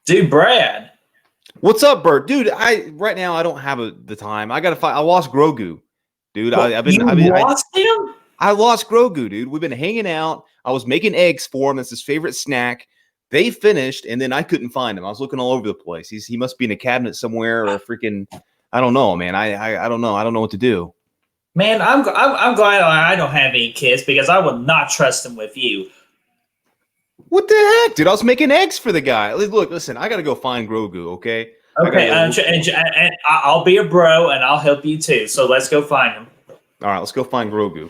Dude, Brad. What's up, Bert? Dude, right now I don't have the time. I gotta find. I lost Grogu, dude. Lost him? I lost Grogu, dude. We've been hanging out. I was making eggs for him. That's his favorite snack. They finished, and then I couldn't find him. I was looking all over the place. He must be in a cabinet somewhere, or freaking. I don't know, man. I don't know. I don't know what to do. Man, I'm glad I don't have any kids because I would not trust them with you. What the heck, dude? I was making eggs for the guy. Look, listen. I gotta go find Grogu. Okay. Okay, and I'll be a bro, and I'll help you too. So let's go find him. All right, let's go find Grogu.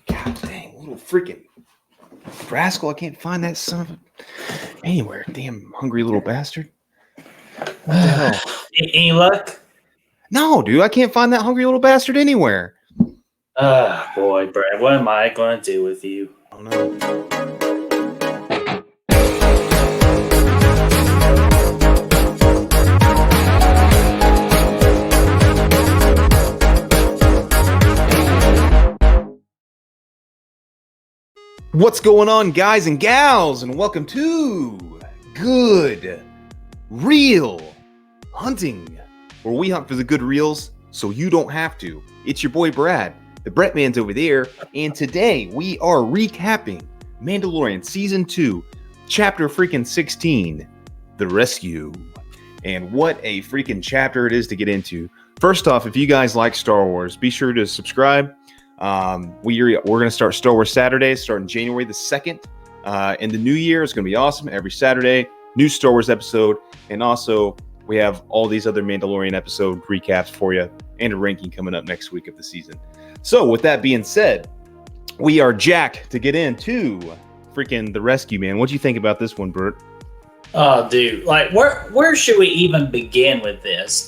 God dang, little freaking rascal. I can't find that son of a... anywhere. Damn hungry little bastard. What the hell? Any luck? No, dude, I can't find that hungry little bastard anywhere. Boy, Brad, what am I going to do with you? I don't know. What's going on, guys and gals, and welcome to Good Reel Hunting, where we hunt for the good reels so you don't have to. It's your boy Brad, the Brett Man's over there, and today we are recapping Mandalorian Season 2, Chapter freaking 16, The Rescue. And what a freaking chapter it is to get into. First off, if you guys like Star Wars, be sure to subscribe. We're going to start Star Wars Saturdays starting January the 2nd. In the new year, it's going to be awesome. Every Saturday, new Star Wars episode. And also, we have all these other Mandalorian episode recaps for you and a ranking coming up next week of the season. So, with that being said, we are jacked to get into freaking The Rescue, man. What do you think about this one, Bert? Oh, dude, like where should we even begin with this?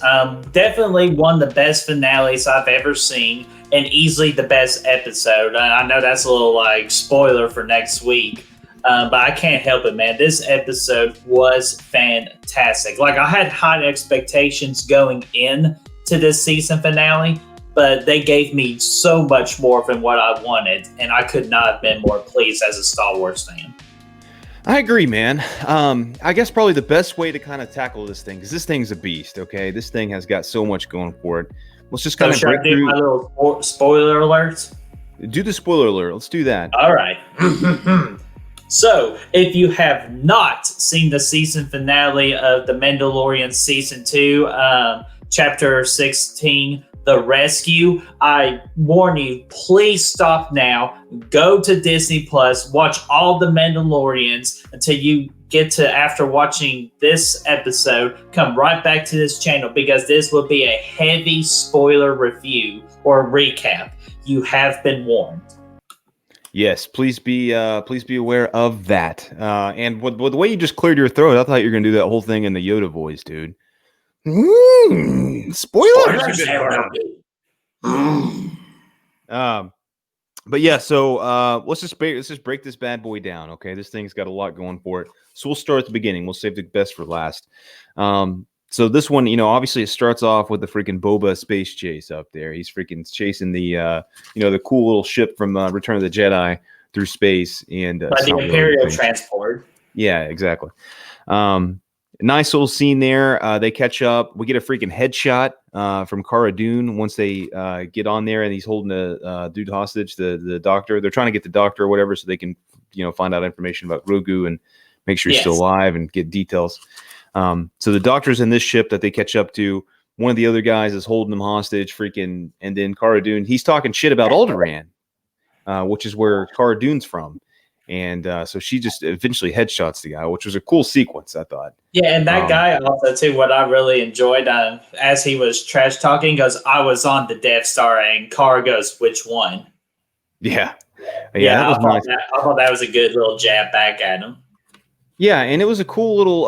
Definitely one of the best finales I've ever seen, and easily the best episode. I know that's a little like spoiler for next week, but I can't help it, man. This episode was fantastic. Like, I had high expectations going in to this season finale, but they gave me so much more than what I wanted, and I could not have been more pleased as a Star Wars fan. I agree, man. I guess probably the best way to kind of tackle this thing, because this thing's a beast, okay? This thing has got so much going for it. Let's just kind of break through. Do my little spoiler alerts? Do the spoiler alert. Let's do that. All right. So, if you have not seen the season finale of The Mandalorian Season 2, Chapter 16, The Rescue, I warn you, please stop now. Go to Disney Plus, watch all the Mandalorians until you get to, after watching this episode, come right back to this channel, because this will be a heavy spoiler review or recap. You have been warned. Yes, please be aware of that. And with the way you just cleared your throat, I thought you were gonna do that whole thing in the Yoda voice, dude. Spoilers. But yeah, so let's just break this bad boy down, okay? This thing's got a lot going for it. So we'll start at the beginning. We'll save the best for last. So this one, obviously it starts off with the freaking Boba space chase up there. He's freaking chasing the the cool little ship from Return of the Jedi through space, and the Imperial transport. Yeah, exactly. Nice little scene there. They catch up. We get a freaking headshot from Cara Dune once they get on there, and he's holding a dude hostage, the doctor. They're trying to get the doctor or whatever so they can, find out information about Grogu and make sure he's still alive and get details. So the doctor's in this ship that they catch up to. One of the other guys is holding him hostage, freaking, and then Cara Dune, he's talking shit about Alderaan, which is where Cara Dune's from. And so she just eventually headshots the guy, which was a cool sequence, I thought. Yeah, and that guy also, too, what I really enjoyed, as he was trash talking, goes, "I was on the Death Star," and Cara goes, "Which one?" Yeah, that was nice. I thought that was a good little jab back at him. Yeah, and it was a cool little,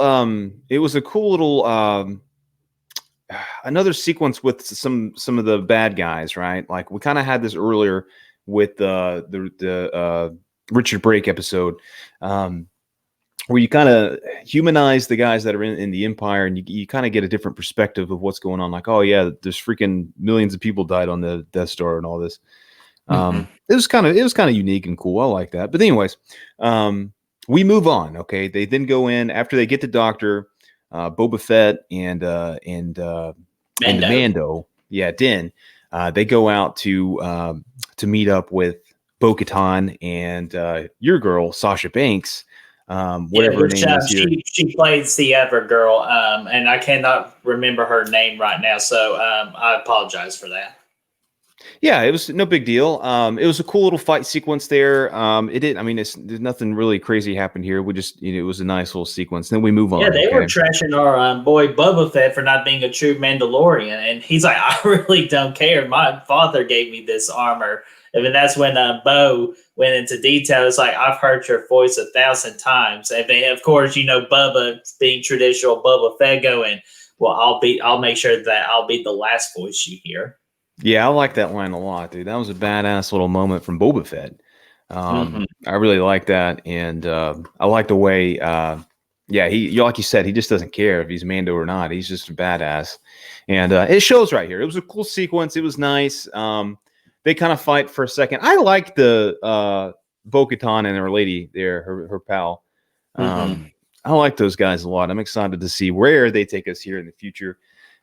another sequence with some of the bad guys, right? Like, we kind of had this earlier with the Richard Brake episode. where you kind of humanize the guys that are in the Empire, and you kind of get a different perspective of what's going on. Like, oh yeah, there's freaking millions of people died on the Death Star and all this. It was kind of unique and cool. I like that. But anyways, we move on. Okay, they then go in after they get the Doctor, Boba Fett, and the Mando. Yeah, Din. They go out to meet up with Bo-Katan and your girl Sasha Banks. Whatever her name is here. She plays the other girl, and I cannot remember her name right now, so I apologize for that. Yeah, it was no big deal. It was a cool little fight sequence there. It did. I mean, there's nothing really crazy happened here. We just, it was a nice little sequence. Then we move on. Yeah, they were trashing our boy Boba Fett for not being a true Mandalorian, and he's like, I really don't care. My father gave me this armor. And then that's when Bo went into detail. It's like, I've heard your voice 1,000 times. And then, of course, Bubba being traditional Boba Fett going, well, I'll make sure that I'll be the last voice you hear. Yeah, I like that line a lot, dude. That was a badass little moment from Boba Fett. I really like that. And I like the way, like you said, he just doesn't care if he's Mando or not. He's just a badass. And it shows right here. It was a cool sequence. It was nice. They kind of fight for a second. I like the Bo-Katan and her lady there, her pal. I like those guys a lot. I'm excited to see where they take us here in the future,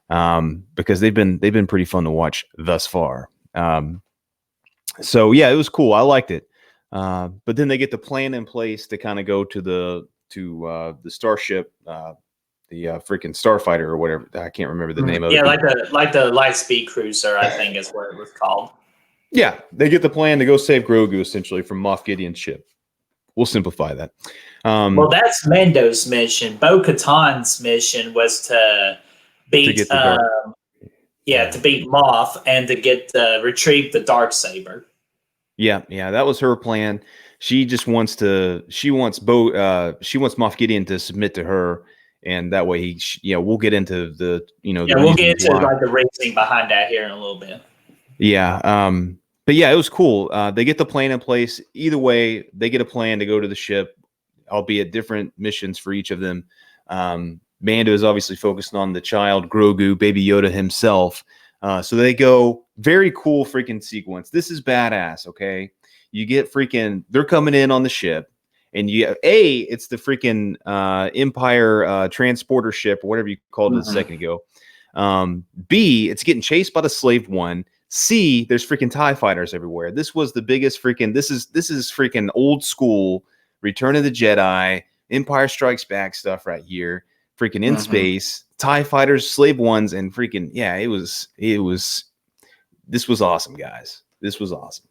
because they've been pretty fun to watch thus far. So yeah, it was cool. I liked it. But then they get the plan in place to kind of go to the starship, the freaking starfighter or whatever. I can't remember the name of it. Yeah, like the light speed cruiser, I think is what it was called. Yeah, they get the plan to go save Grogu, essentially, from Moff Gideon's ship. We'll simplify that. Well, that's Mando's mission. Bo-Katan's mission was to beat, to beat Moff and to retrieve the Darksaber. Yeah, that was her plan. She just wants Moff Gideon to submit to her, and that way we'll get into the we'll get into like the racing behind that here in a little bit. Yeah. But yeah, it was cool. They get the plan in place. Either way, they get a plan to go to the ship, albeit different missions for each of them. Mando is obviously focused on the child, Grogu, Baby Yoda himself. So they go, very cool freaking sequence. This is badass, okay? You get they're coming in on the ship, and it's the freaking Empire transporter ship, or whatever you called it a second ago. B, it's getting chased by the Slave One. C, there's freaking TIE fighters everywhere. This was the biggest this is freaking old school Return of the Jedi, Empire Strikes Back stuff right here. Freaking in space, TIE fighters, Slave Ones, and freaking, this was awesome, guys. This was awesome.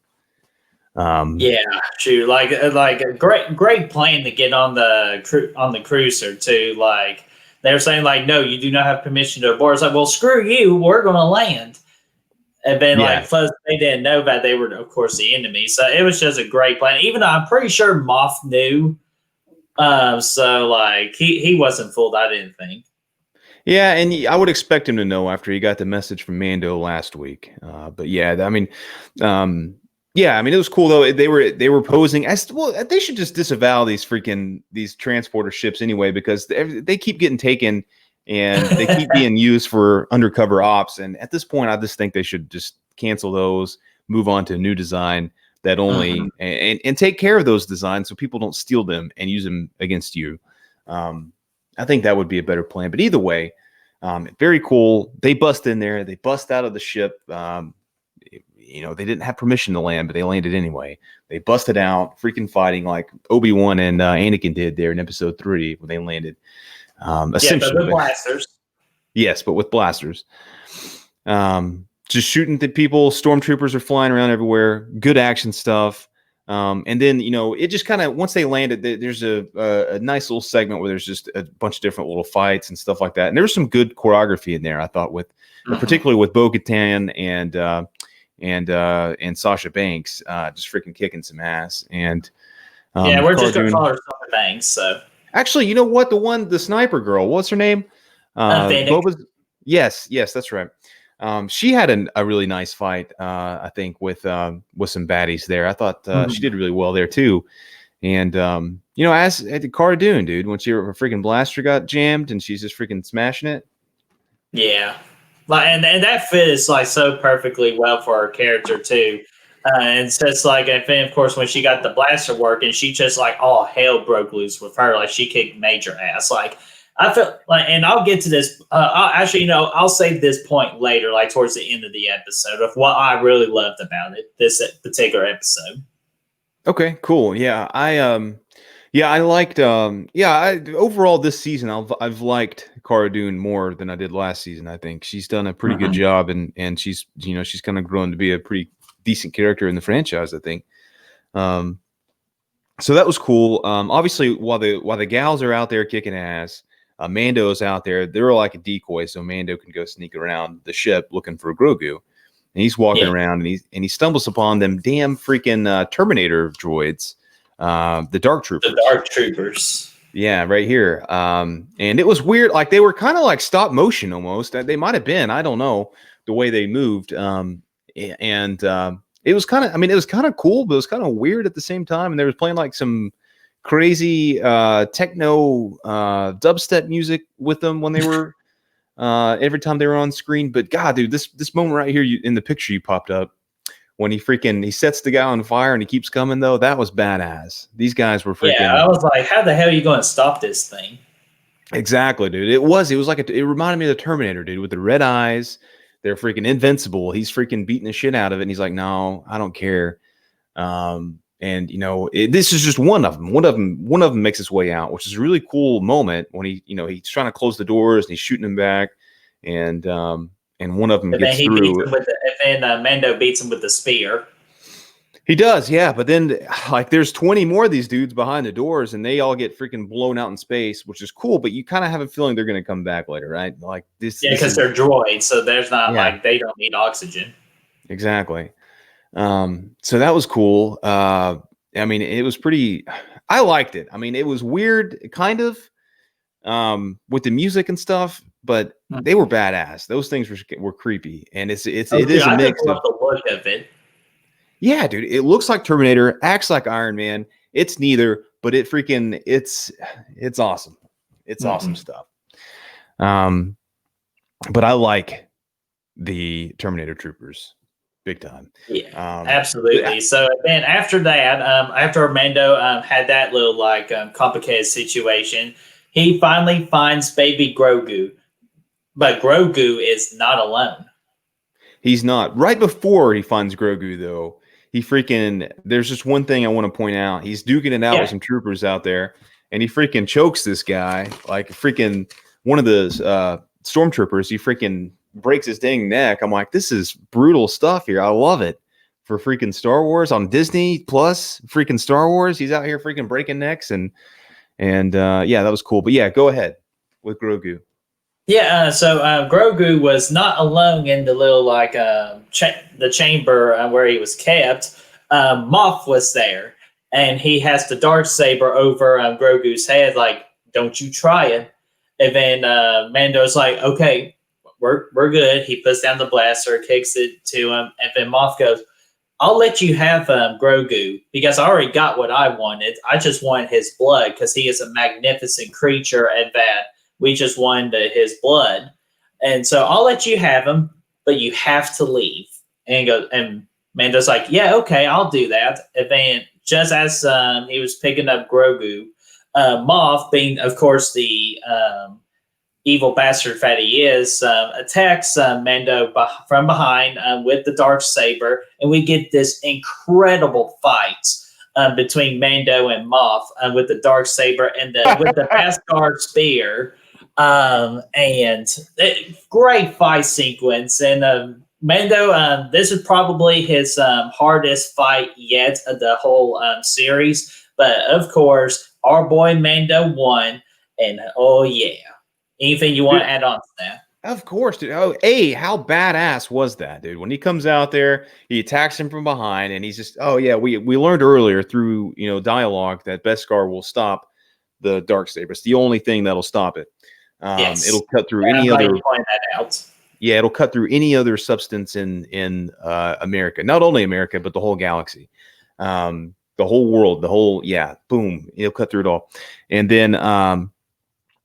Shoot, like a great plane to get on the cruiser too. Like they were saying, like, no, you do not have permission to board. It's like, well, screw you, we're gonna land. And then, plus they didn't know that they were, of course, the enemy. So it was just a great plan. Even though I'm pretty sure Moff knew. So, like, he wasn't fooled, I didn't think. Yeah, and I would expect him to know after he got the message from Mando last week. But yeah, I mean, it was cool, though. They were posing. They should just disavow these transporter ships anyway, because they keep getting taken. And they keep being used for undercover ops. And at this point, I just think they should just cancel those, move on to a new design that only and take care of those designs so people don't steal them and use them against you. I think that would be a better plan. But either way, very cool. They bust in there. They bust out of the ship. They didn't have permission to land, but they landed anyway. They busted out, freaking fighting like Obi-Wan and Anakin did there in Episode 3 when they landed. Essentially, but with blasters. Yes, but with blasters. Just shooting the people. Stormtroopers are flying around everywhere. Good action stuff. And then, it just kind of, once they landed, there's a nice little segment where there's just a bunch of different little fights and stuff like that. And there was some good choreography in there, I thought, particularly with Bo-Katan and Sasha Banks, just freaking kicking some ass. And we're just going to call her Sasha Banks, so. Actually, you know what? The sniper girl, what's her name? Yes, that's right. She had a really nice fight, I think, with some baddies there. I thought she did really well there too. And You know, as at the Cara Dune, dude, when her freaking blaster got jammed and she's just freaking smashing it. Yeah, like and that fits like so perfectly well for her character too. And it's just like, and then of course when she got the blaster working, she just like all hell broke loose with her. Like she kicked major ass. Like I felt like, and I'll get to this. I'll, actually, I'll save this point later, like towards the end of the episode, of what I really loved about it. This particular episode. Okay, cool. Yeah, I liked overall this season I've liked Cara Dune more than I did last season. I think she's done a pretty good job, and she's she's kind of grown to be a pretty decent character in the franchise, I think. So that was cool. Obviously while the gals are out there kicking ass, Mando's out there. They're like a decoy, so Mando can go sneak around the ship looking for Grogu. And he's walking around, and he stumbles upon them damn freaking Terminator droids, the Dark Troopers. The Dark Troopers. Yeah, right here. And it was weird. Like they were kind of like stop motion almost. They might have been. I don't know the way they moved. It was kind of. I mean, it was kind of cool, but it was kind of weird at the same time. And they was playing like some crazy techno dubstep music with them when they were. Every time they were on screen. But God, dude, this moment right here in the picture you popped up when he sets the guy on fire and he keeps coming, though, that was badass. These guys were freaking. Yeah, I was like, how the hell are you going to stop this thing? Exactly, dude. It was like it reminded me of the Terminator, dude, with the red eyes. They're freaking invincible. He's freaking beating the shit out of it, and he's like, no, I don't care. And this is just one of them. One of them makes his way out, which is a really cool moment when he's trying to close the doors and he's shooting him back, and one of them gets through. And then Mando beats him with the spear. He does, yeah. But then, like, there's 20 more of these dudes behind the doors, and they all get freaking blown out in space, which is cool. But you kind of have a feeling they're going to come back later, right? Like this. Yeah, because they're droids, so there's not like they don't need oxygen. Exactly. So that was cool. I mean, it was pretty. I liked it. I mean, it was weird, kind of, with the music and stuff, but they were badass. Those things were creepy, and it is a mix of the look of it. Yeah, dude, it looks like Terminator, acts like Iron Man. It's neither, but it's awesome. It's awesome stuff. But I like the Terminator troopers big time. Yeah, absolutely. So then after that, after Mando had that little complicated situation, he finally finds baby Grogu, but Grogu is not alone. He's not. Right before he finds Grogu, though, there's just one thing I want to point out. He's duking it out with some troopers out there, and he freaking chokes this guy, like freaking one of the stormtroopers. He freaking breaks his dang neck. I'm like, this is brutal stuff here. I love it. For freaking Star Wars on Disney Plus, freaking Star Wars. He's out here freaking breaking necks, and that was cool. But yeah, go ahead with Grogu. Yeah, so Grogu was not alone in the little the chamber where he was kept. Moff was there, and he has the Darksaber over Grogu's head, like, "Don't you try it." And then Mando's like, "Okay, we're good." He puts down the blaster, kicks it to him, and then Moff goes, "I'll let you have Grogu because I already got what I wanted. I just want his blood because he is a magnificent creature, and that." We just wanted his blood. And so I'll let you have him, but you have to leave. And Mando's like, yeah, okay, I'll do that. And then just as he was picking up Grogu, Moff, being, of course, the evil bastard that he is, attacks Mando from behind with the Darksaber. And we get this incredible fight between Mando and Moff with the Darksaber and with the Beskar spear. Great fight sequence, and Mando, this is probably his hardest fight yet of the whole series, but of course our boy Mando won, and oh yeah, anything you want to add on to that? Of course, dude. Oh, how badass was that, dude? When he comes out there, he attacks him from behind, and he's just, oh yeah, we learned earlier through dialogue that Beskar will stop the Darksaber. It's the only thing that'll stop it. Yes. It'll cut through any other. Point that out. Yeah, it'll cut through any other substance in America, not only America but the whole galaxy. the whole world, boom, he'll cut through it all. And then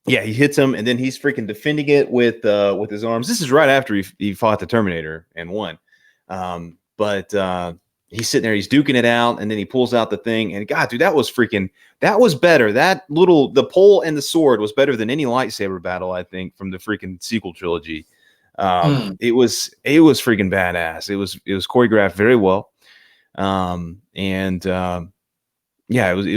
he hits him, and then he's freaking defending it with his arms. This is right after he fought the Terminator and won. But he's sitting there, he's duking it out, and then he pulls out the thing, and God, dude, that was better. The pole and the sword was better than any lightsaber battle, I think, from the freaking sequel trilogy. It was freaking badass. It was choreographed very well. It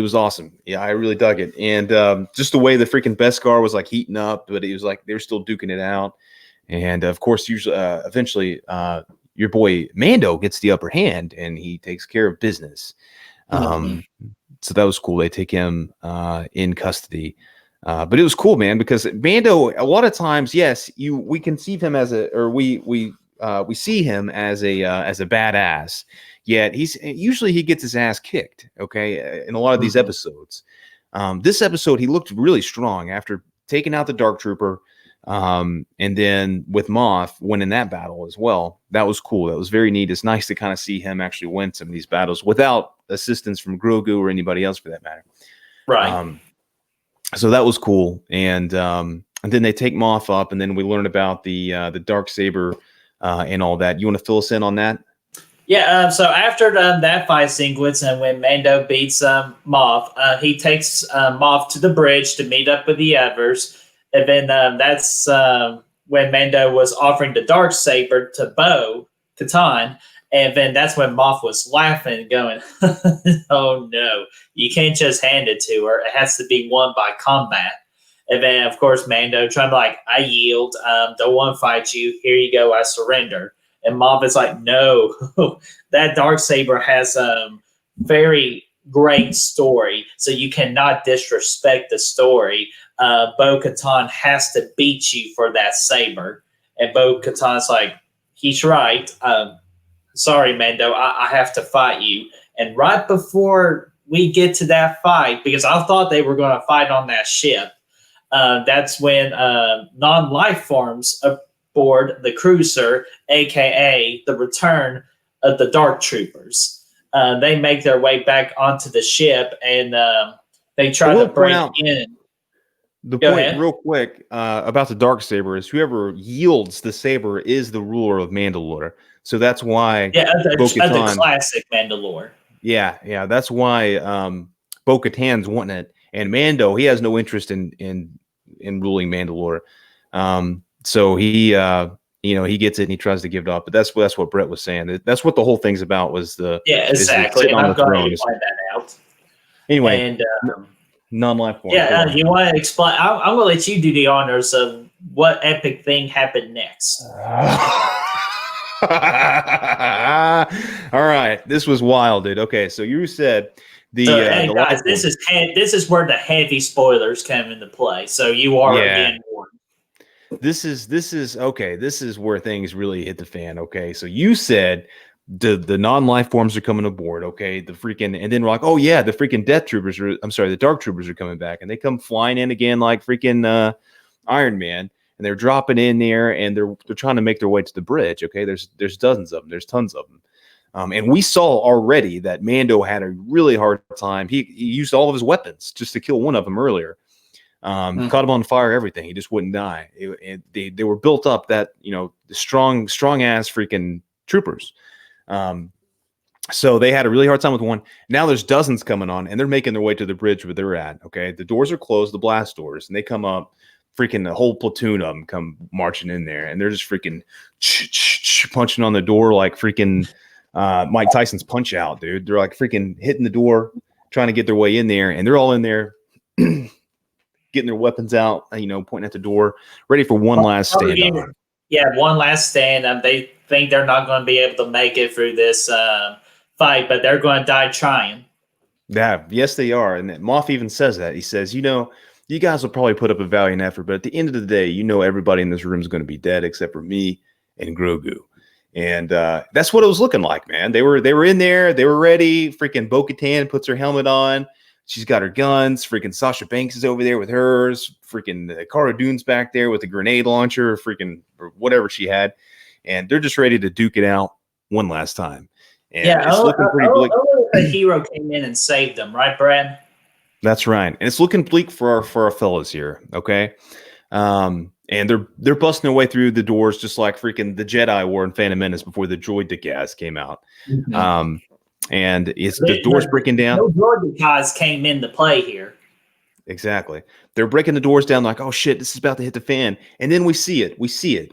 was awesome. Yeah, I really dug it. And just the way the freaking Beskar was like heating up, but it was like they were still duking it out. And of course, eventually, your boy Mando gets the upper hand, and he takes care of business. So that was cool. They take him in custody. But it was cool, man, because Mando, a lot of times, yes, we conceive him we see him as a badass. Yet usually he gets his ass kicked. Okay, in a lot of these episodes. This episode, he looked really strong after taking out the Dark Trooper. And then with Moff winning that battle as well. That was cool. That was very neat. It's nice to kind of see him actually win some of these battles without assistance from Grogu or anybody else for that matter. Right. So that was cool. And then they take Moff up, and then we learn about the Darksaber and all that. You want to fill us in on that? Yeah, so after that fight sequence, and when Mando beats Moff, he takes Moff to the bridge to meet up with the others. And then that's when Mando was offering the Darksaber to Bo-Katan. And then that's when Moff was laughing, going, oh no, you can't just hand it to her. It has to be won by combat. And then, of course, Mando trying to I yield, don't want to fight you. Here you go, I surrender. And Moff is like, no, that Darksaber has a very great story, so you cannot disrespect the story. Bo-Katan has to beat you for that saber. And Bo-Katan's like, he's right. Sorry, Mando, I have to fight you. And right before we get to that fight, because I thought they were going to fight on that ship, that's when non-life forms aboard the cruiser, a.k.a. the return of the Dark Troopers. They make their way back onto the ship, and they try to break in. The point, real quick, about the Darksaber is whoever yields the saber is the ruler of Mandalore. So that's why the classic Mandalore. Yeah, that's why Bo-Katan's wanting it, and Mando, he has no interest in ruling Mandalore. So he he gets it and he tries to give it up. But that's what Brett was saying. That's what the whole thing's about, was exactly. And I'm glad you find that out. Anyway, and non-life form. Yeah, you want to explain? I'm going to let you do the honors of what epic thing happened next. All right, this was wild, dude. Okay, so you said guys, this is where the heavy spoilers come into play. So you are again warned. This is okay. This is where things really hit the fan. Okay, so you said the non-life forms are coming aboard. Okay, and then we're like, oh yeah, the freaking the Dark Troopers are coming back, and they come flying in again like freaking Iron Man, and they're dropping in there, and they're trying to make their way to the bridge. Okay, there's dozens of them. There's tons of them. And we saw already that Mando had a really hard time. He used all of his weapons just to kill one of them earlier. Caught him on fire, everything. He just wouldn't die. They were built up that, the strong ass freaking troopers. So they had a really hard time with one. Now there's dozens coming on, and they're making their way to the bridge where they're at. Okay, the doors are closed, the blast doors, and they come up. Freaking the whole platoon of them come marching in there, and they're just freaking punching on the door like freaking Mike Tyson's Punch Out, dude. They're like freaking hitting the door, trying to get their way in there, and they're all in there getting their weapons out, pointing at the door, ready for one last stand. Yeah, one last stand. They think they're not going to be able to make it through this fight, but they're going to die trying. Yeah, yes, they are. And Moff even says that. He says, you guys will probably put up a valiant effort, but at the end of the day, everybody in this room is going to be dead except for me and Grogu. And that's what it was looking like, man. They were in there. They were ready. Freaking Bo-Katan puts her helmet on. She's got her guns. Freaking Sasha Banks is over there with hers. Freaking Cara Dune's back there with a grenade launcher, or whatever she had. And they're just ready to duke it out one last time. And it's looking pretty bleak. a hero came in and saved them, right, Brad? That's right. And it's looking bleak for our fellas here, okay? And they're busting their way through the doors just like freaking the Jedi were in Phantom Menace before the droid gas came out. Mm-hmm. And it's the doors breaking down. No droid guys came into play here. Exactly. They're breaking the doors down like, oh shit, this is about to hit the fan. And then we see it. We see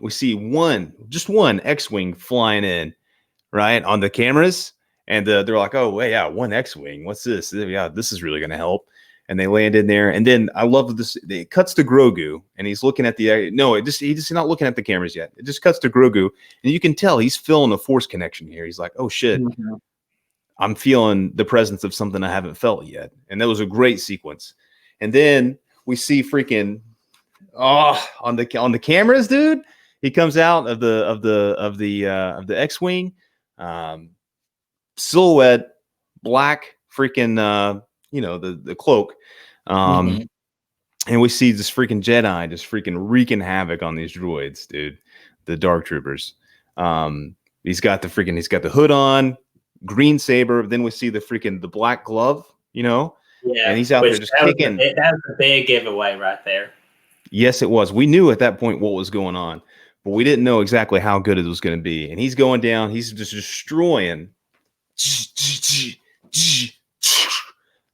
just one X-Wing flying in, right, on the cameras. And they're like, oh, wait, yeah, one X-Wing. What's this? Yeah, this is really going to help. And they land in there. And then I love this. It cuts to Grogu, and he's looking at he's not looking at the cameras yet. It just cuts to Grogu, and you can tell he's feeling a force connection here. He's like, oh shit, I'm feeling the presence of something I haven't felt yet. And that was a great sequence. And then we see freaking on the cameras, dude. He comes out of the X-Wing, silhouette, black, freaking the cloak, and we see this freaking Jedi just freaking wreaking havoc on these droids, dude. The Dark Troopers. He's got the hood on, green saber. Then we see the black glove, yeah, and he's out there just kicking. That was a big giveaway right there. Yes, it was. We knew at that point what was going on, but we didn't know exactly how good it was going to be. And he's going down. He's just destroying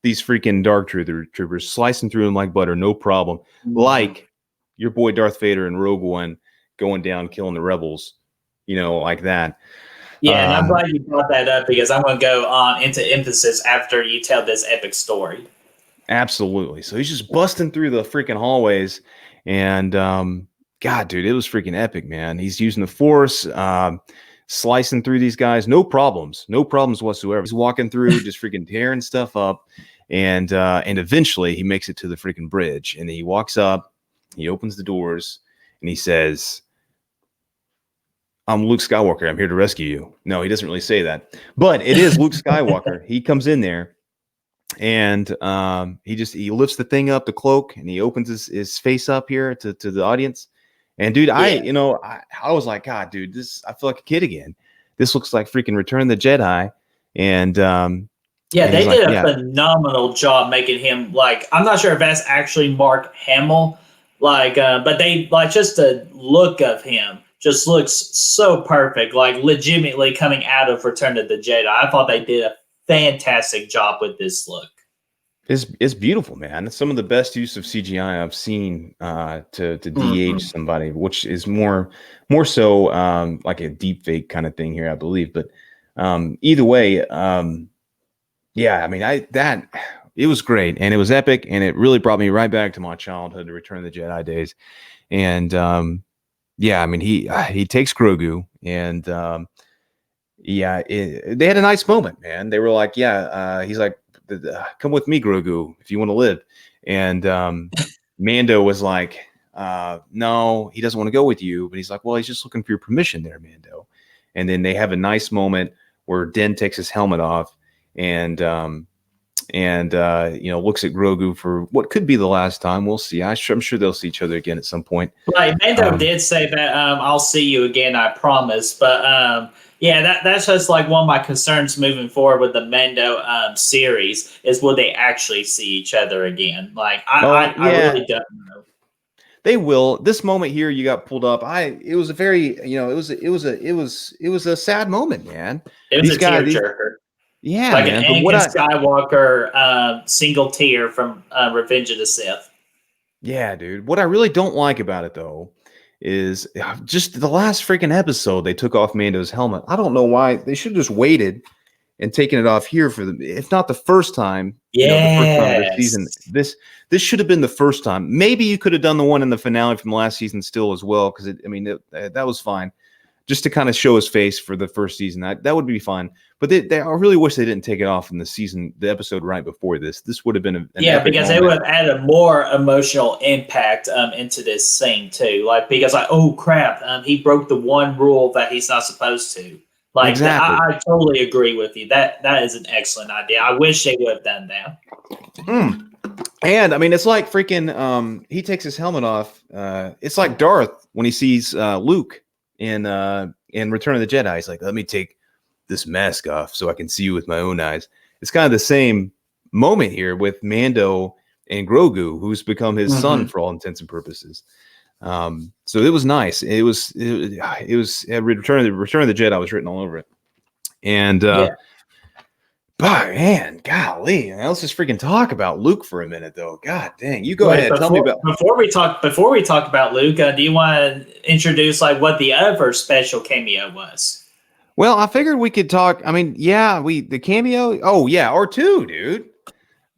these freaking Dark Troopers, slicing through them like butter, no problem. Like your boy Darth Vader and Rogue One going down, killing the rebels, like that. Yeah, and I'm glad you brought that up because I'm going to go on into emphasis after you tell this epic story. Absolutely. So he's just busting through the freaking hallways, and God, dude, it was freaking epic, man. He's using the Force, slicing through these guys, no problems whatsoever. He's walking through, just freaking tearing stuff up, and eventually he makes it to the freaking bridge, and he walks up, he opens the doors, and he says, I'm Luke Skywalker. I'm here to rescue you. No, he doesn't really say that, but it is Luke Skywalker. He comes in there, and he lifts the thing up, the cloak, and he opens his face up here to the audience. And dude, I was like, God, dude, I feel like a kid again. This looks like freaking Return of the Jedi. And they did a phenomenal job making him like, I'm not sure if that's actually Mark Hamill, but they just the look of him just looks so perfect, like legitimately coming out of Return of the Jedi. I thought they did a fantastic job with this look. It's beautiful, man. It's some of the best use of CGI I've seen to de-age somebody, which is more so like a deep fake kind of thing here, I believe. But either way, yeah, I mean, it was great, and it was epic, and it really brought me right back to my childhood, to Return of the Jedi days. And yeah, I mean, he takes Grogu, and they had a nice moment, man. They were like, he's like, come with me, Grogu, if you want to live. And Mando was like, no, he doesn't want to go with you. But he's like, well, he's just looking for your permission there, Mando. And then they have a nice moment where Den takes his helmet off and looks at Grogu for what could be the last time. We'll see. I'm sure they'll see each other again at some point. Right. Mando did say that I'll see you again, I promise. But that's just like one of my concerns moving forward with the Mando series is will they actually see each other again? Like I really don't know. They will. This moment here, you got pulled up. It was a very, it was a sad moment, man. It was a tearjerker. Yeah, like man, an Anakin Skywalker single tear from Revenge of the Sith. Yeah, dude. What I really don't like about it, though, is just the last freaking episode they took off Mando's helmet. I don't know why. They should have just waited and taken it off here for if not the first time. The first time of the season. This should have been the first time. Maybe you could have done the one in the finale from last season still as well, because that was fine. Just to kind of show his face for the first season, that would be fine. But I really wish they didn't take it off in the episode right before this. This would have been because they would have added more emotional impact into this scene too. Like because oh crap, he broke the one rule that he's not supposed to. Like exactly. I totally agree with you. That is an excellent idea. I wish they would have done that. And I mean, it's like freaking. He takes his helmet off. It's like Darth when he sees Luke in Return of the Jedi. He's like, let me take this mask off so I can see you with my own eyes. it's kind of the same moment here with Mando and Grogu, who's become his son for all intents and purposes. So it was nice. It was Return of the Jedi was written all over it. And but man, golly, let's just freaking talk about Luke for a minute, though. God dang, you go ahead. Tell me about before we talk about Luke. Do you want to introduce like what the other special cameo was? Well, I figured we could talk. I mean, the cameo. Oh yeah, R2, dude.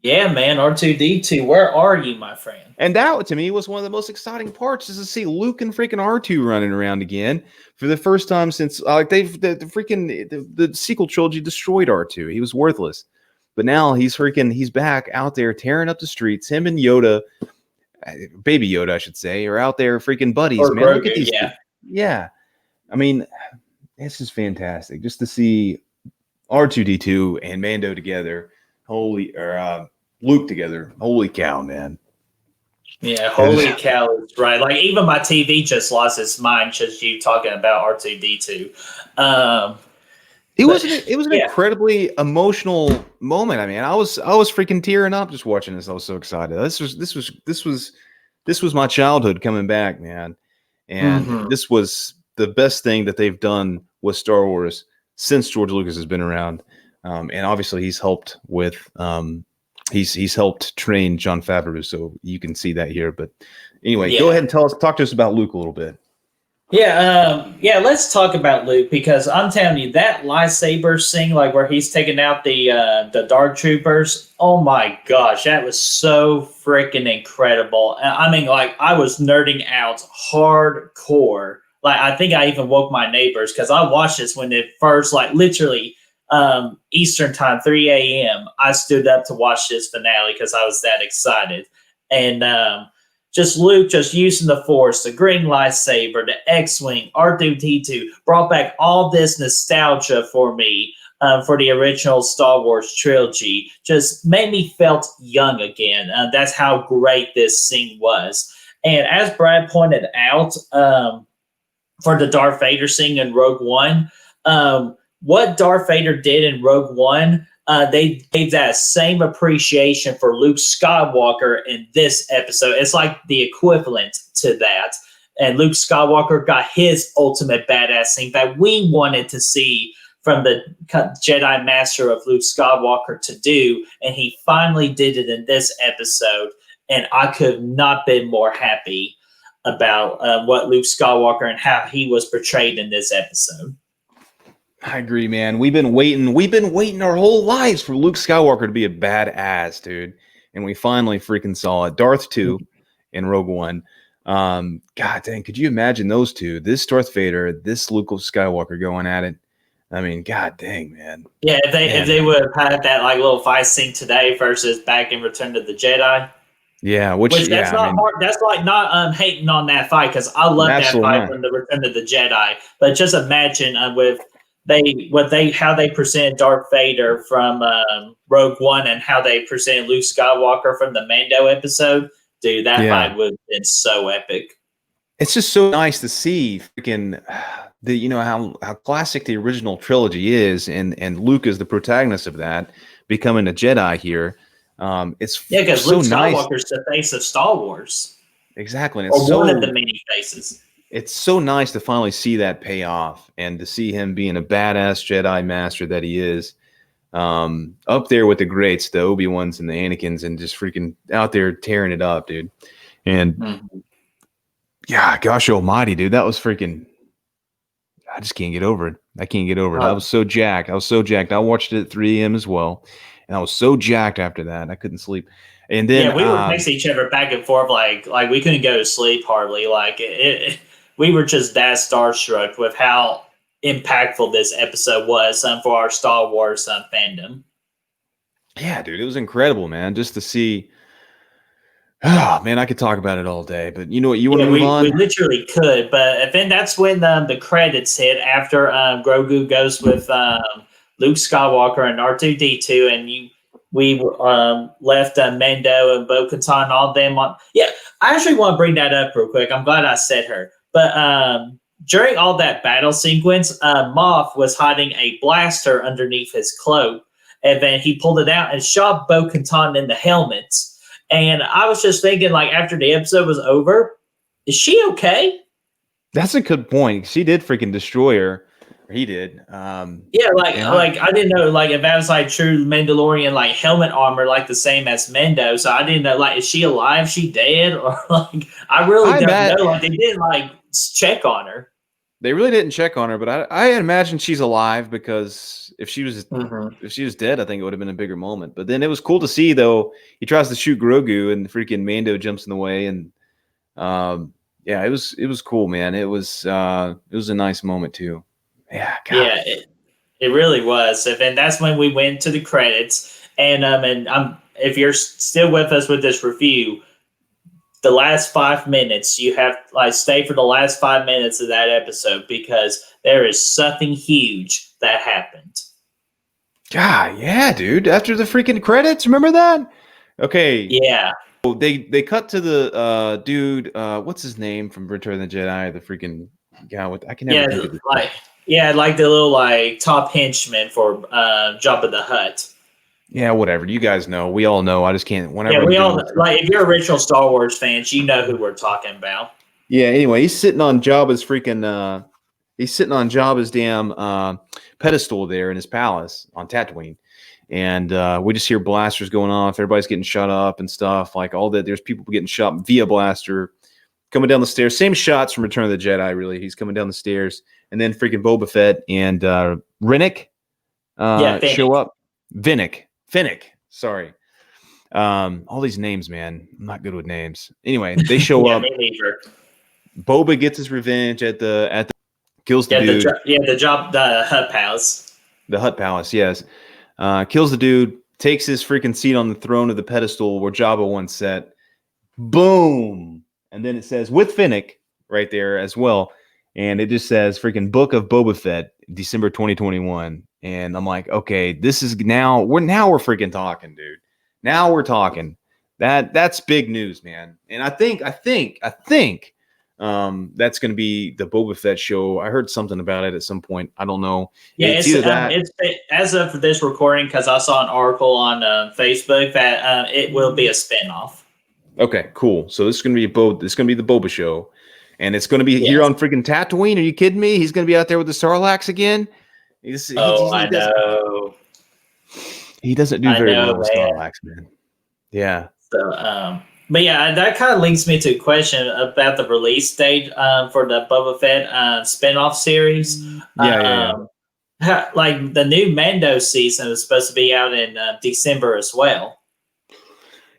Yeah, man, R2D2. Where are you, my friend? And that, to me, was one of the most exciting parts, is to see Luke and freaking R2 running around again for the first time since the sequel trilogy destroyed R2. He was worthless, but now he's back out there tearing up the streets. Him and Yoda, baby Yoda, I should say, are out there freaking buddies. Or man, Grogu, look at these. Yeah. I mean, it's just fantastic just to see R2D2 and Mando together. Luke together. Holy cow, man. Yeah, holy cow, is right. Like, even my TV just lost its mind just you talking about R2D2. It was an incredibly emotional moment. I mean, I was freaking tearing up just watching this. I was so excited. This was my childhood coming back, man. And this was the best thing that they've done with Star Wars since George Lucas has been around. And obviously he's helped with he's helped train Jon Favreau, so you can see that here. But anyway, go ahead and talk to us about Luke a little bit. Let's talk about Luke, because I'm telling you, that lightsaber scene, like where he's taking out the Dark Troopers, oh my gosh, that was so freaking incredible. I mean, like, I was nerding out hardcore. Like, I think I even woke my neighbors, because I watched this when it first, like, literally Eastern time, 3 a.m. I stood up to watch this finale because I was that excited. And just Luke just using the Force, the green lightsaber, the X-Wing, R2-D2, brought back all this nostalgia for me for the original Star Wars trilogy. Just made me felt young again. That's how great this scene was. And as Brad pointed out, for the Darth Vader scene in Rogue One, what Darth Vader did in Rogue One, they gave that same appreciation for Luke Skywalker in this episode. It's like the equivalent to that. And Luke Skywalker got his ultimate badass scene that we wanted to see from the Jedi Master of Luke Skywalker to do. And he finally did it in this episode. And I could not be more happy about what Luke Skywalker and how he was portrayed in this episode. I agree, man. We've been waiting our whole lives for Luke Skywalker to be a badass, dude. And we finally freaking saw it. Darth 2 in Rogue One. God dang, could you imagine those two? This Darth Vader, this Luke Skywalker going at it. I mean, god dang, man. Yeah, if they would have had that like little fight scene today versus back in Return of the Jedi. Yeah, that's not hard. That's like not hating on that fight, because I love that fight from the Return of the Jedi. But just imagine with how they present Darth Vader from Rogue One and how they present Luke Skywalker from the Mando episode. Dude, that fight would have been so epic. It's just so nice to see freaking how classic the original trilogy is, and Luke is the protagonist of that, becoming a Jedi here. It's because so Luke nice. Skywalker's the face of Star Wars. Exactly. And it's one of the many faces. It's so nice to finally see that pay off, and to see him being a badass Jedi Master that he is, up there with the greats, the Obi-Wans and the Anakins, and just freaking out there tearing it up, dude. And yeah, gosh almighty, dude, that was freaking, I just can't get over it. I can't get over it. I was so jacked. I watched it at 3 a.m. as well, and I was so jacked after that. I couldn't sleep. And then we were next to each other back and forth, like we couldn't go to sleep hardly. Like we were just that starstruck with how impactful this episode was for our Star Wars fandom. Yeah, dude, it was incredible, man. Just to see. Oh man, I could talk about it all day, but you know what? You want to move on? We literally could, but then that's when the credits hit after Grogu goes with Luke Skywalker and R2-D2, and we left Mando and Bo-Katan and all them on. Yeah, I actually want to bring that up real quick. I'm glad I said her. But during all that battle sequence, Moff was hiding a blaster underneath his cloak. and then he pulled it out and shot Bo-Katan in the helmet. And I was just thinking, like, after the episode was over, is she okay? That's a good point. She did freaking destroy her. Or he did. Yeah, like I didn't know, like, if that was like true Mandalorian like helmet armor, like the same as Mendo. So I didn't know, like, is she alive? She dead? Or like, I really don't know. Like, they didn't like check on her. They really didn't check on her, but I imagine she's alive, because if she was dead, I think it would have been a bigger moment. But then it was cool to see, though. He tries to shoot Grogu, and freaking Mando jumps in the way, and yeah, it was cool, man. It was a nice moment too. Yeah, God. Yeah, it really was. And that's when we went to the credits. And if you're still with us with this review, the last 5 minutes, you have like stay for the last 5 minutes of that episode, because there is something huge that happened. God, yeah, dude. After the freaking credits, remember that? Okay. Yeah. They cut to the dude. What's his name from Return of the Jedi? The freaking guy with I can never think of it. Like the little like top henchman for Jabba the Hutt. Yeah, whatever. You guys know. We all know. I just can't. Whenever. Yeah, we all like. If you're original Star Wars fans, you know who we're talking about. Yeah. Anyway, he's sitting on Jabba's freaking. He's sitting on Jabba's damn pedestal there in his palace on Tatooine, and we just hear blasters going off. Everybody's getting shot up and stuff like all that. There's people getting shot via blaster coming down the stairs. Same shots from Return of the Jedi. Really, he's coming down the stairs, and then freaking Boba Fett and Rennick show up. Finnick. Sorry. All these names, man. I'm not good with names. Anyway, they show up. Boba gets his revenge at the kills the dude. The Hutt Palace. The Hutt Palace, yes. Kills the dude, takes his freaking seat on the throne of the pedestal where Jabba once sat. Boom. And then it says with Finnick right there as well. And it just says freaking Book of Boba Fett, December 2021. And I'm like, okay, this is now we're freaking talking, dude. Now we're talking. That's big news, man. And I think that's going to be the Boba Fett show. I heard something about it at some point. I don't know. Yeah, it's as of this recording, because I saw an article on Facebook that it will be a spinoff. Okay, cool. So this is going to be the Boba show, and it's going to be here on freaking Tatooine. Are you kidding me? He's going to be out there with the Sarlacc again. I know. He doesn't do very well with Sarlacc, man. Yeah. So, but yeah, that kind of leads me to a question about the release date for the Boba Fett spinoff series. Yeah. Like the new Mando season is supposed to be out in December as well.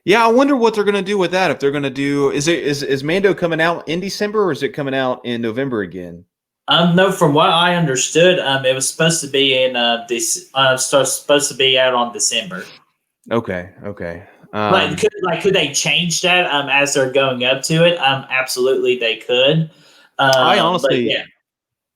Yeah, I wonder what they're going to do with that. If they're going to do, is Mando coming out in December, or is it coming out in November again? No, from what I understood, it was supposed to be in supposed to be out on December. Okay. Could they change that as they're going up to it? Absolutely, they could. I honestly,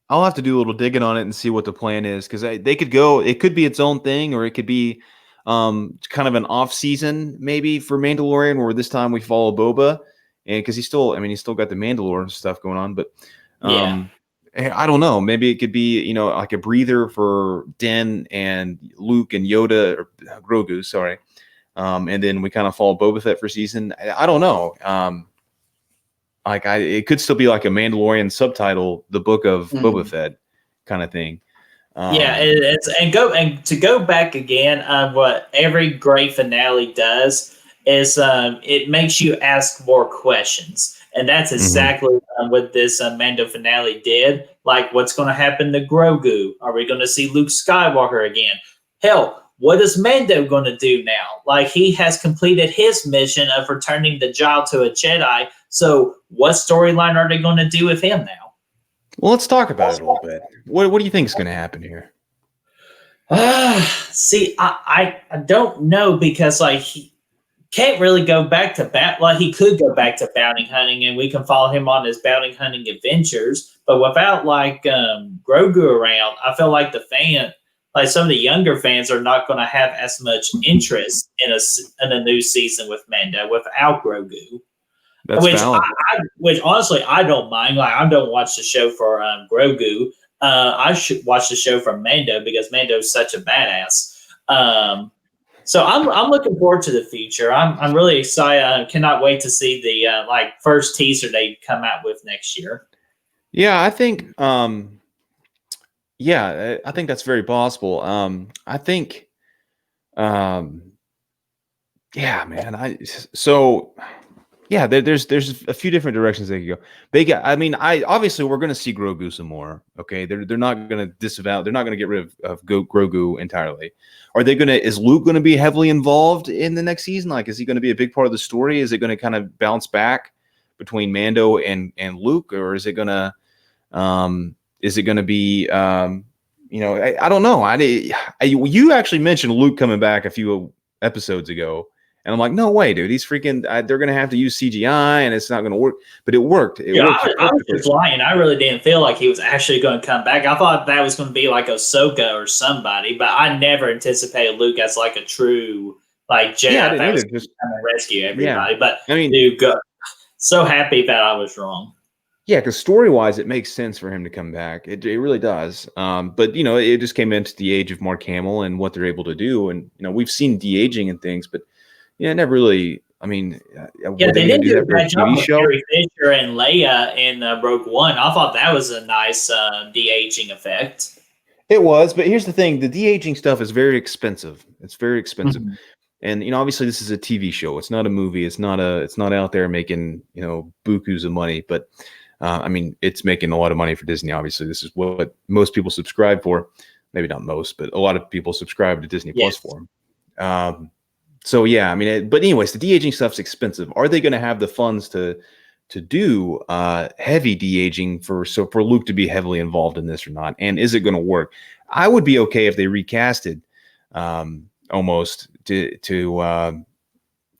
I'll have to do a little digging on it and see what the plan is, because they could go. It could be its own thing, or it could be kind of an off season maybe for Mandalorian, where this time we follow Boba, and because he's still got the Mandalorian stuff going on, but I don't know. Maybe it could be, like a breather for Din and Luke and Yoda, or Grogu, sorry. And then we kind of follow Boba Fett for season. I don't know. It could still be like a Mandalorian subtitle, the Book of Boba Fett kind of thing. To go back again, what every great finale does is it makes you ask more questions. And that's exactly what this Mando finale did. Like, what's going to happen to Grogu? Are we going to see Luke Skywalker again? Hell, what is Mando going to do now? Like, he has completed his mission of returning the child to a Jedi. So what storyline are they going to do with him now? Well, let's talk about it a little bit. What do you think is going to happen here? See, I don't know, because he can't really go back to he could go back to bounty hunting, and we can follow him on his bounty hunting adventures. But without Grogu around, I feel like some of the younger fans are not going to have as much interest in a new season with Mando without Grogu. That's valid. Which honestly, I don't mind. Like, I don't watch the show for Grogu. I should watch the show for Mando, because Mando's such a badass. So I'm looking forward to the future. I'm really excited. I cannot wait to see the first teaser they come out with next year. Yeah, I think. Yeah, I think that's very possible. I think. Um, yeah, man. There's a few different directions they could go. I mean, obviously we're going to see Grogu some more. Okay, they're not going to disavow. They're not going to get rid of Grogu entirely. Are they going to? Is Luke going to be heavily involved in the next season? Like, is he going to be a big part of the story? Is it going to kind of bounce back between Mando and Luke, or is it going to be I don't know. You actually mentioned Luke coming back a few episodes ago. And I'm like, no way, dude. He's freaking. They're going to have to use CGI, and it's not going to work. But it worked. It worked. I was just lying. I really didn't feel like he was actually going to come back. I thought that was going to be like Ahsoka or somebody, but I never anticipated Luke as like a true Jedi that was going to rescue everybody. But I mean, dude, so happy that I was wrong. Yeah, because story-wise, it makes sense for him to come back. It really does. But it just came into the age of Mark Hamill and what they're able to do. And we've seen de-aging and things, but never really. I mean, they didn't do that job with Carrie Fisher and Leia in Rogue One. I thought that was a nice de-aging effect. It was, but here's the thing: the de-aging stuff is very expensive. It's very expensive, and obviously this is a TV show. It's not a movie. It's not out there making bukus of money. But I mean, it's making a lot of money for Disney. Obviously, this is what most people subscribe for. Maybe not most, but a lot of people subscribe to Disney Plus for them. So yeah, I mean, but anyways, the de-aging stuff's expensive. Are they going to have the funds to do heavy de-aging for Luke to be heavily involved in this or not? And is it going to work? I would be okay if they recasted almost to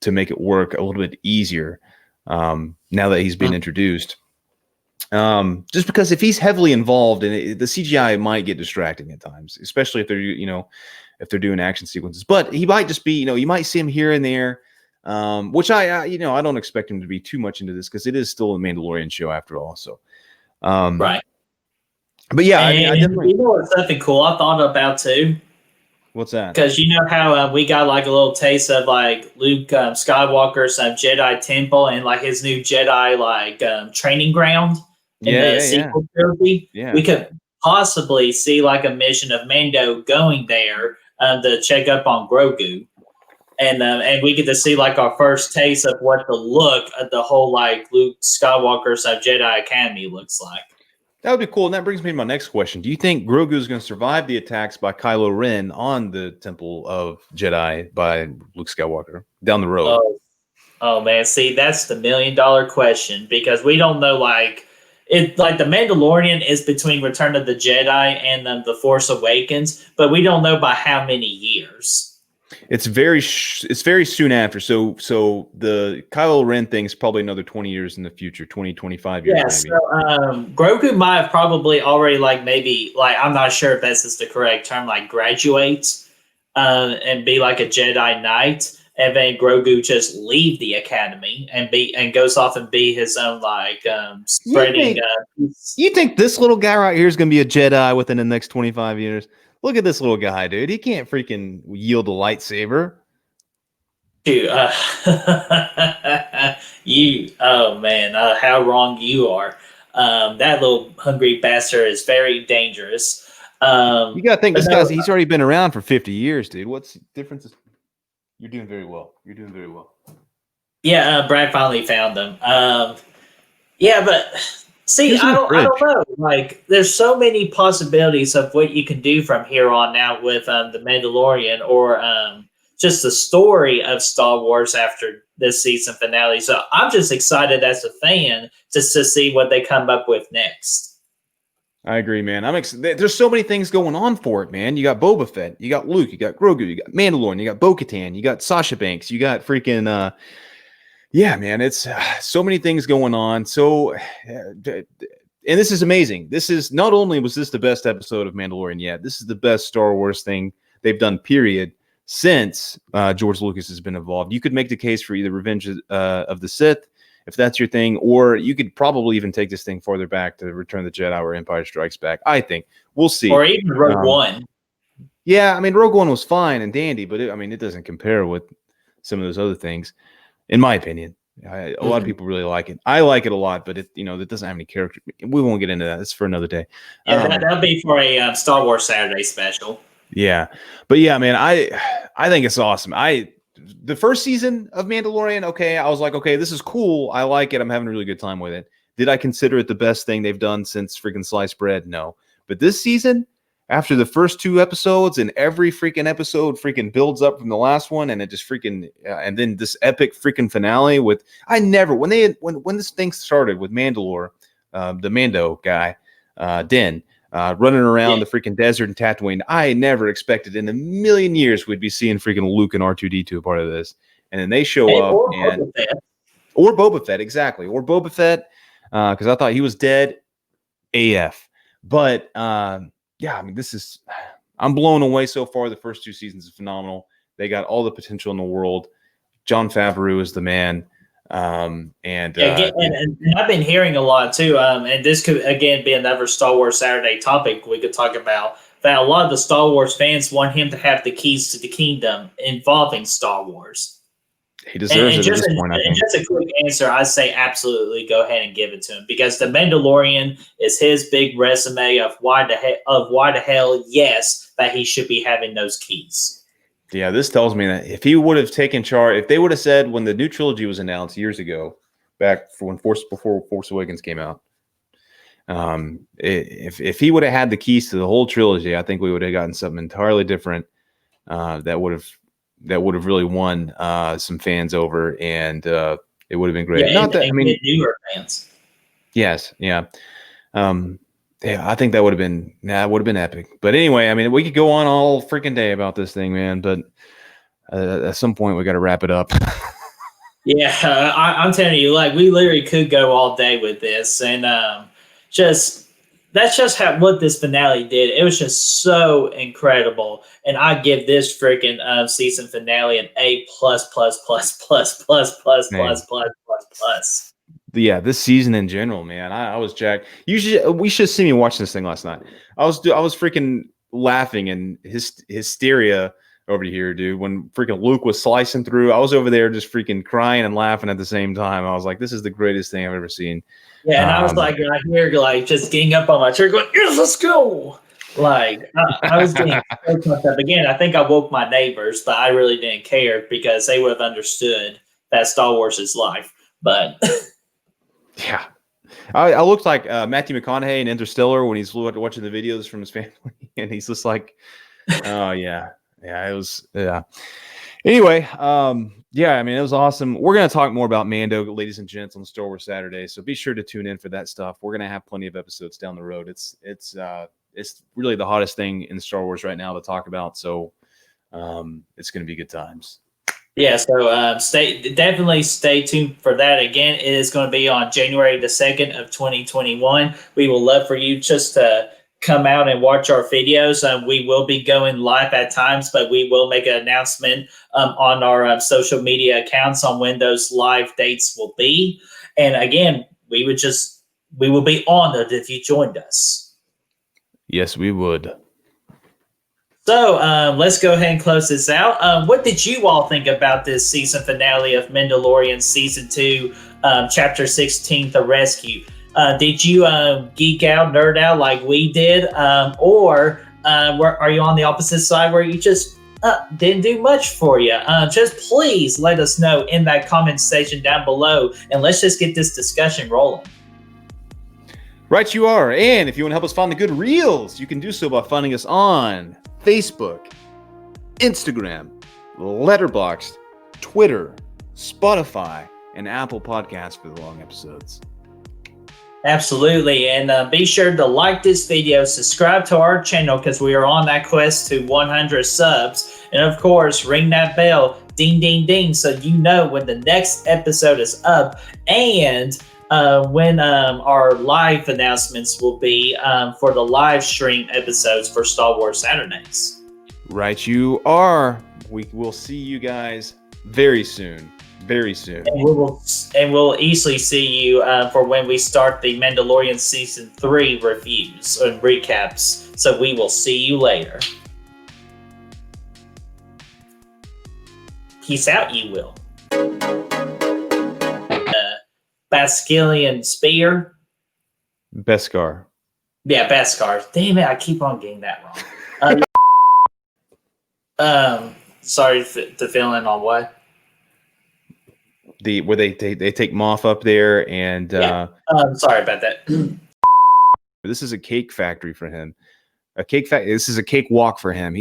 make it work a little bit easier now that he's been introduced. Just because if he's heavily involved in it, the CGI might get distracting at times, especially if they're if they're doing action sequences. But he might just be, you might see him here and there, which I don't expect him to be too much into this because it is still a Mandalorian show after all. So, right. But yeah, I definitely. What's something cool I thought about too? What's that? Because how we got like a little taste of like Luke Skywalker's Jedi temple and like his new Jedi training ground in the sequel trilogy. Yeah. We could possibly see like a mission of Mando going there to check up on Grogu, and we get to see like our first taste of what the look of the whole like Luke Skywalker's Jedi Academy looks like. That would be cool. And that brings me to my next question. Do you think Grogu is going to survive the attacks by Kylo Ren on the Temple of Jedi by Luke Skywalker down the road? Oh man, see, that's the $1 million question because we don't know the Mandalorian is between Return of the Jedi and the Force Awakens, but we don't know by how many years. It's very soon after. So the Kylo Ren thing is probably another 20 years in the future, 20, 25 years. Yeah, maybe. So Grogu might have probably already I'm not sure if that's the correct term, graduates and be like a Jedi Knight. And then Grogu just leave the academy and goes off and be his own spreading. You think this little guy right here is going to be a Jedi within the next 25 years? Look at this little guy, dude. He can't freaking wield a lightsaber. Dude, how wrong you are. That little hungry bastard is very dangerous. You got to think he's already been around for 50 years, dude. What's the difference? You're doing very well. Yeah, Brad finally found them. But see, I don't know. There's so many possibilities of what you can do from here on out with the Mandalorian or just the story of Star Wars after this season finale. So I'm just excited as a fan just to see what they come up with next. I agree, man. There's so many things going on for it, man. You got Boba Fett, you got Luke, you got Grogu, you got Mandalorian, you got Bo-Katan, you got Sasha Banks, you got freaking man, it's so many things going on. So and this is amazing. This is not only was this the best episode of Mandalorian yet, this is the best Star Wars thing they've done, period, since George Lucas has been involved. You could make the case for either Revenge of the Sith, if that's your thing, or you could probably even take this thing farther back to Return of the Jedi or Empire Strikes Back. I think we'll see, or even Rogue One. Yeah, I mean, Rogue One was fine and dandy, but it doesn't compare with some of those other things, in my opinion. A lot of people really like it. I like it a lot, but it doesn't have any character. We won't get into that. It's for another day. Yeah, that'll be for a Star Wars Saturday special. Yeah, but yeah, man, I think it's awesome. The first season of Mandalorian, okay, I was like, okay, this is cool. I like it. I'm having a really good time with it. Did I consider it the best thing they've done since freaking sliced bread? No. But this season, after the first 2 episodes, and every freaking episode freaking builds up from the last one, and it just freaking and then this epic freaking finale with when this thing started with Mandalore, the Mando guy, Din. Running around the freaking desert in Tatooine. I never expected in a million years we'd be seeing freaking Luke and R2-D2 a part of this. And then they show up or Boba Fett, exactly. Or Boba Fett, because I thought he was dead AF. But yeah, I mean, I'm blown away so far. The first 2 seasons are phenomenal. They got all the potential in the world. Jon Favreau is the man. And I've been hearing a lot too. And this could again be another Star Wars Saturday topic we could talk about. That a lot of the Star Wars fans want him to have the keys to the kingdom involving Star Wars. He deserves it at this point. And just a quick answer, I say absolutely go ahead and give it to him, because the Mandalorian is his big resume of why the hell yes that he should be having those keys. Yeah, this tells me that if he would have taken charge, if they would have said when the new trilogy was announced years ago, back for before Force Awakens came out, if he would have had the keys to the whole trilogy, I think we would have gotten something entirely different that would have really won some fans over, and it would have been great. Yeah, newer fans. Yes, yeah. Yeah, I think that would have been epic. But anyway, I mean, we could go on all freaking day about this thing, man. But at some point, we got to wrap it up. Yeah, I'm telling you, like, we literally could go all day with this, and that's just what this finale did. It was just so incredible, and I give this freaking season finale an A plus plus plus plus plus plus plus plus plus plus. Yeah, this season in general, man, I was jacked. We should see me watching this thing last night. I was freaking laughing and hysteria over here, dude. When freaking Luke was slicing through, I was over there just freaking crying and laughing at the same time. I was like, this is the greatest thing I've ever seen. Yeah, and I was like, right here, like just getting up on my chair, going, yes, let's go. Like I was getting so pumped up. Again, I think I woke my neighbors, but I really didn't care because they would have understood that Star Wars is life. But yeah, I looked like Matthew McConaughey in Interstellar when he's watching the videos from his family, and he's just like, oh yeah, it was, yeah. Anyway, yeah, I mean, it was awesome. We're gonna talk more about Mando, ladies and gents, on Star Wars Saturday, so be sure to tune in for that stuff. We're gonna have plenty of episodes down the road. It's really the hottest thing in Star Wars right now to talk about, so it's gonna be good times. Yeah, so definitely stay tuned for that. Again, it is going to be on January the 2nd of 2021. We will love for you just to come out and watch our videos. We will be going live at times, but we will make an announcement on our social media accounts on when those live dates will be. And again, we will be honored if you joined us. Yes, we would. So let's go ahead and close this out. What did you all think about this season finale of Mandalorian Season 2, Chapter 16, The Rescue? Did you geek out, nerd out like we did? Or are you on the opposite side where you just didn't do much for you? Just please let us know in that comment section down below, and let's just get this discussion rolling. Right you are. And if you want to help us find the good reels, you can do so by finding us on Facebook, Instagram, Letterboxd, Twitter, Spotify, and Apple Podcasts for the long episodes. Absolutely. And be sure to like this video, subscribe to our channel because we are on that quest to 100 subs. And of course, ring that bell, ding, ding, ding, so you know when the next episode is up and when our live announcements will be for the live stream episodes for Star Wars Saturdays. Right you are. We will see you guys very soon. Very soon. And we'll easily see you for when we start the Mandalorian Season 3 reviews and recaps. So we will see you later. Peace out, you will. Basilian Spear. Beskar. Yeah, Beskar. Damn it, I keep on getting that wrong. Sorry to fill in on what? Where they take Moff up there, and sorry about that. this is a cake factory for him. This is a cake walk for him.